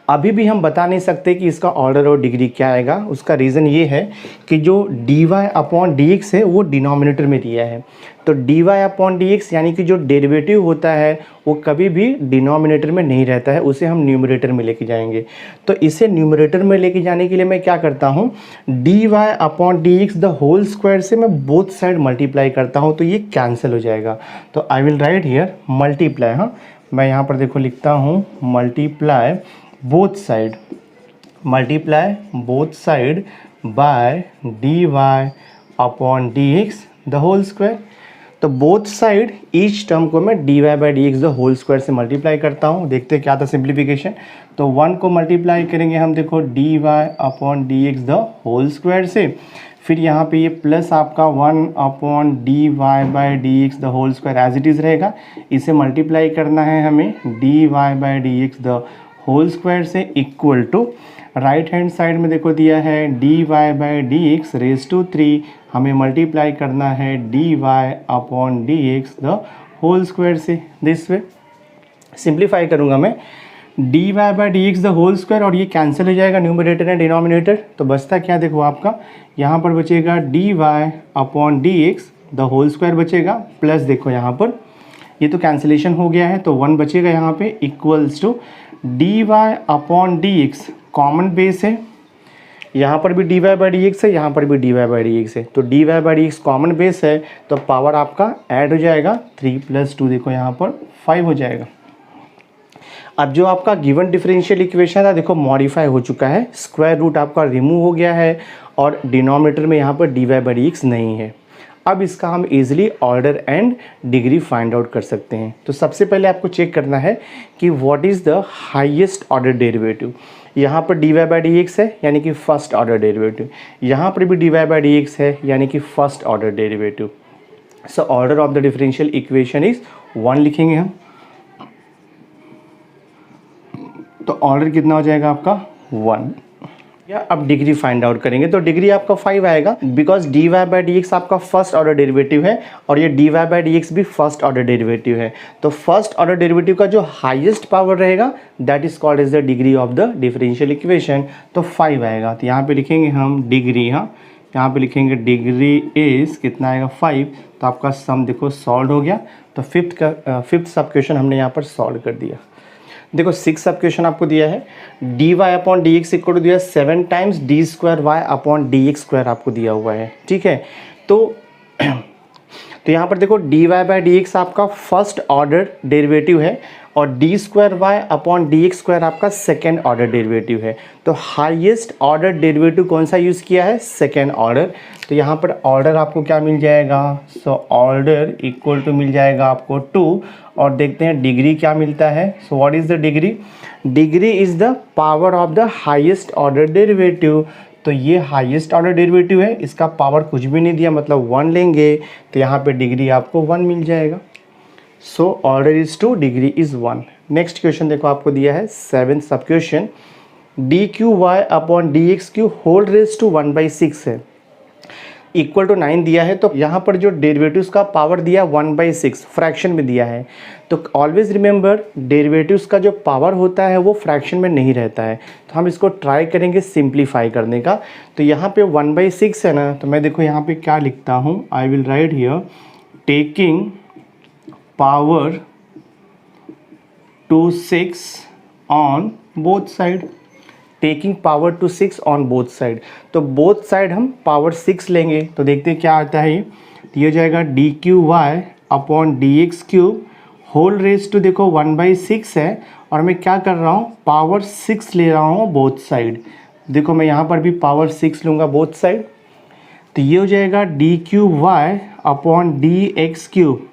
अभी भी हम बता नहीं सकते कि इसका ऑर्डर और डिग्री क्या आएगा। उसका रीज़न ये है कि जो d Y upon D x है वो डिनोमिनेटर में दिया है, तो d Y upon D x यानी कि जो डेरिवेटिव होता है वो कभी भी डिनोमिनेटर में नहीं रहता है, उसे हम न्यूमरेटर में लेके जाएंगे। तो इसे न्यूमरेटर में लेके जाने के लिए मैं क्या करता हूँ, d Y upon D x the whole square से मैं बोथ साइड मल्टीप्लाई करता हूँ, तो ये कैंसिल हो जाएगा। तो I will write here multiply, हाँ मैं यहाँ पर देखो लिखता हूँ multiply both side, multiply both side by dy upon dx the whole square। तो बोथ साइड ईच टर्म को मैं dy by D x the whole square से मल्टीप्लाई करता हूँ। देखते हैं क्या था सिंप्लीफिकेशन, तो 1 को मल्टीप्लाई करेंगे हम देखो dy upon D x the whole square से, फिर यहाँ पे ये प्लस आपका 1 upon d Y by D x the whole square as it is रहेगा, इसे मल्टीप्लाई करना है हमें d Y by D x the whole square से, equal to right hand side में देखो दिया है D Y by D x raise to 3, हमें मल्टीप्लाई करना है D Y upon D x the whole square से। दिस वे सिंप्लीफाई करूँगा मैं, d Y by D x the whole square और ये कैंसिल हो जाएगा न्यूमरेटर एंड डिनोमिनेटर, तो बचता क्या देखो आपका यहाँ पर बचेगा d Y upon D x the whole square बचेगा, प्लस देखो यहाँ पर ये तो कैंसिलेशन हो गया है तो 1 बचेगा यहाँ पे, equals to d Y upon D x common base है, यहाँ पर भी d Y by D x है, यहाँ पर भी d Y by D x है, तो d Y by D x common base है तो पावर आपका ऐड हो जाएगा, 3 + 2 देखो यहाँ पर 5 हो जाएगा। अब जो आपका गिवन डिफरेंशियल इक्वेशन था देखो मॉडिफाई हो चुका है, स्क्वायर रूट आपका रिमूव हो गया है और डिनोमिनेटर में यहाँ पर d Y by D x नहीं है। अब इसका हम easily order and degree find out कर सकते हैं। तो सबसे पहले आपको चेक करना है कि what is the highest order derivative. यहाँ पर d Y by D x है यानी कि फर्स्ट ऑर्डर डेरिवेटिव, यहाँ पर भी d Y by D x है यानी कि first order derivative. So order of the differential equation is 1 लिखेंगे हम, तो ऑर्डर कितना हो जाएगा आपका 1। या अब डिग्री फाइंड आउट करेंगे तो डिग्री आपका 5 आएगा, because D Y by D x आपका फर्स्ट ऑर्डर डेरिवेटिव है और ये D Y by D X भी फर्स्ट ऑर्डर डेरिवेटिव है। तो फर्स्ट ऑर्डर डेरिवेटिव का जो हाईएस्ट पावर रहेगा that is called as the degree of the differential equation, तो 5 आएगा। तो यहाँ पे लिखेंगे हम डिग्री, हाँ यहाँ पे लिखेंगे डिग्री इज कितना आएगा 5, तो आपका सम देखो सॉल्व हो गया। तो फिफ्थ सब क्वेश्चन हमने यहाँ पर सॉल्व कर दिया। देखो 6 सब क्वेश्चन आपको दिया है, D Y upon D x equal to दिया 7 times D square Y upon D x square आपको दिया हुआ है, ठीक है। तो यहाँ पर देखो D Y by D x आपका फर्स्ट ऑर्डर डेरिवेटिव है और D square Y upon D x square आपका सेकेंड ऑर्डर डेरिवेटिव है। तो हाईएस्ट ऑर्डर डेरिवेटिव कौन सा यूज़ किया है, सेकेंड ऑर्डर। तो यहाँ पर ऑर्डर आपको क्या मिल जाएगा, सो ऑर्डर इक्वल टू मिल जाएगा आपको 2, और देखते हैं डिग्री क्या मिलता है। So what is the degree, degree is the power of the highest order derivative. तो ये हाईएस्ट ऑर्डर डेरिवेटिव है, इसका पावर कुछ भी नहीं दिया मतलब 1 लेंगे तो यहाँ पे डिग्री आपको 1 मिल जाएगा। So order is 2, degree is 1। Next question देखो आपको दिया है 7th sub question, D cube Y upon D x cube whole raise to 1/6 है, इक्वल टू 9 दिया है। तो यहाँ पर जो डेरिवेटिव्स का पावर दिया 1/6 फ्रैक्शन में दिया है, तो ऑलवेज रिमेंबर डेरिवेटिव्स का जो पावर होता है वो फ्रैक्शन में नहीं रहता है। तो हम इसको ट्राई करेंगे सिंप्लीफाई करने का। तो यहाँ पे 1/6 है ना, तो मैं देखो यहाँ पे क्या लिखता हूँ, I will write here taking power to 6 on both side, taking power to 6 on both side. तो बोथ साइड हम पावर 6 लेंगे तो देखते हैं क्या आता है। ये हो जाएगा D cube Y upon D x cube whole raise to देखो 1/6 है और मैं क्या कर रहा हूँ पावर 6 ले रहा हूँ बोथ साइड। देखो मैं यहाँ पर भी पावर 6 लूँगा बोथ साइड, तो ये हो जाएगा D cube Y upon D x cube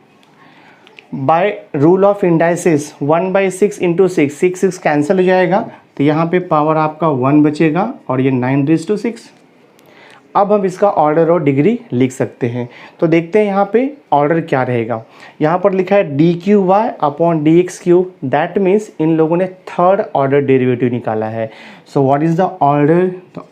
by rule of indices 1/6 into 6 cancel हो जाएगा, तो यहाँ पे पावर आपका 1 बचेगा और ये 9 रेज टू 6। अब हम इसका ऑर्डर और डिग्री लिख सकते हैं। तो देखते हैं यहाँ पे ऑर्डर क्या रहेगा। यहाँ पर लिखा है D cube Y upon D x cube, that means इन लोगों ने थर्ड ऑर्डर डेरिवेटिव निकाला है। So what is the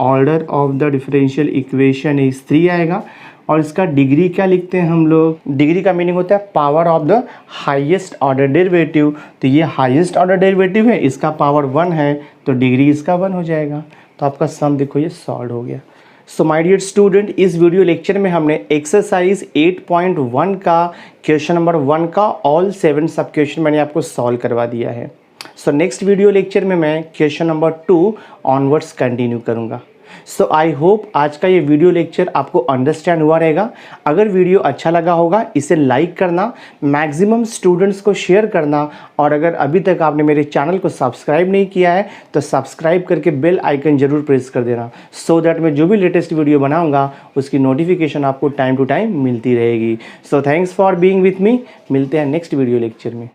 order of the differential equation is 3 आएगा। और इसका डिग्री क्या लिखते हैं हम लोग, डिग्री का मीनिंग होता है power of the highest order derivative. तो ये हाईएस्ट ऑर्डर डेरिवेटिव है, इसका पावर 1 है, तो डिग्री इसका 1 हो जाएगा। तो आपका सम देखो ये सॉल्व हो गया। सो माय डियर स्टूडेंट, इस वीडियो लेक्चर में हमने एक्सरसाइज 8.1 का क्वेश्चन नंबर 1 का ऑल 7 सब क्वेश्चन मैंने आपको सॉल्व करवा दिया है। सो नेक्स्ट वीडियो लेक्चर में मैं क्वेश्चन नंबर 2 ऑनवर्ड्स कंटिन्यू करूँगा। सो आई होप आज का ये वीडियो लेक्चर आपको अंडरस्टैंड हुआ रहेगा। अगर वीडियो अच्छा लगा होगा इसे लाइक करना, मैक्सिमम स्टूडेंट्स को शेयर करना, और अगर अभी तक आपने मेरे चैनल को सब्सक्राइब नहीं किया है तो सब्सक्राइब करके बेल आइकन जरूर प्रेस कर देना, सो दैट मैं जो भी लेटेस्ट वीडियो बनाऊंगा उसकी नोटिफिकेशन आपको टाइम टू टाइम मिलती रहेगी। So thanks for being with me. मिलते हैं नेक्स्ट वीडियो लेक्चर में।